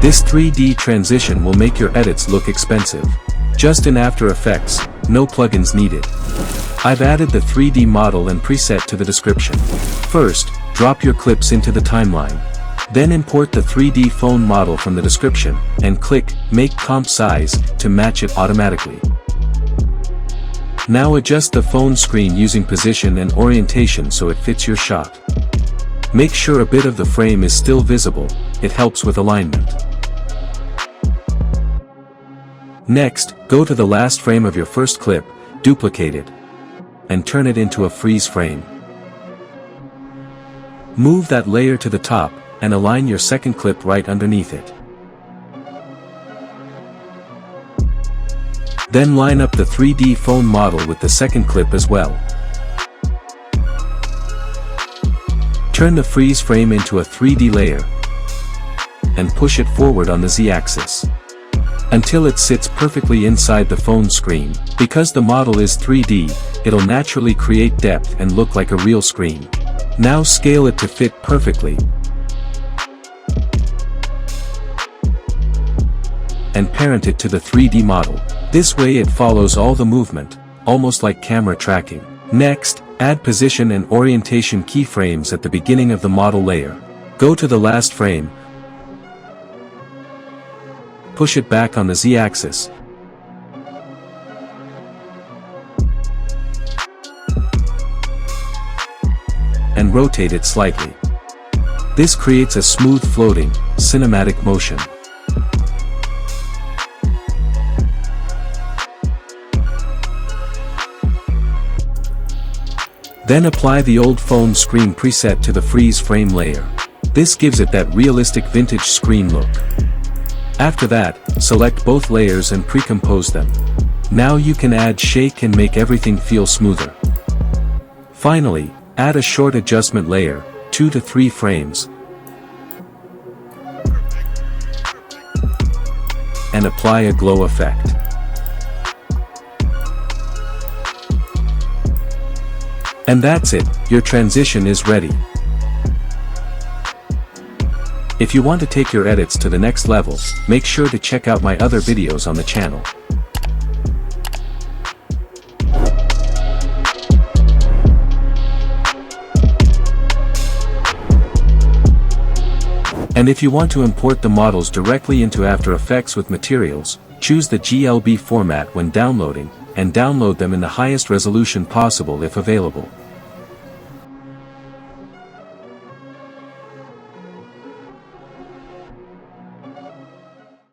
This 3D transition will make your edits look expensive. Just in After Effects, no plugins needed. I've added the 3D model and preset to the description. First, drop your clips into the timeline. Then import the 3D phone model from the description, and click Make Comp Size to match it automatically. Now adjust the phone screen using position and orientation so it fits your shot. Make sure a bit of the frame is still visible, it helps with alignment. Next, go to the last frame of your first clip, duplicate it, and turn it into a freeze frame. Move that layer to the top, and align your second clip right underneath it. Then line up the 3D phone model with the second clip as well. Turn the freeze frame into a 3D layer, and push it forward on the Z-axis until it sits perfectly inside the phone screen. Because the model is 3D, it'll naturally create depth and look like a real screen. Now scale it to fit perfectly, and parent it to the 3D model. This way it follows all the movement, almost like camera tracking. Next, add position and orientation keyframes at the beginning of the model layer. Go to the last frame, push it back on the Z-axis, and rotate it slightly. This creates a smooth floating, cinematic motion. Then apply the old phone screen preset to the freeze frame layer. This gives it that realistic vintage screen look. After that, select both layers and pre-compose them. Now you can add shake and make everything feel smoother. Finally, add a short adjustment layer, 2 to 3 frames, and apply a glow effect. And that's it, your transition is ready. If you want to take your edits to the next level, make sure to check out my other videos on the channel. And if you want to import the models directly into After Effects with materials, choose the GLB format when downloading, and download them in the highest resolution possible if available.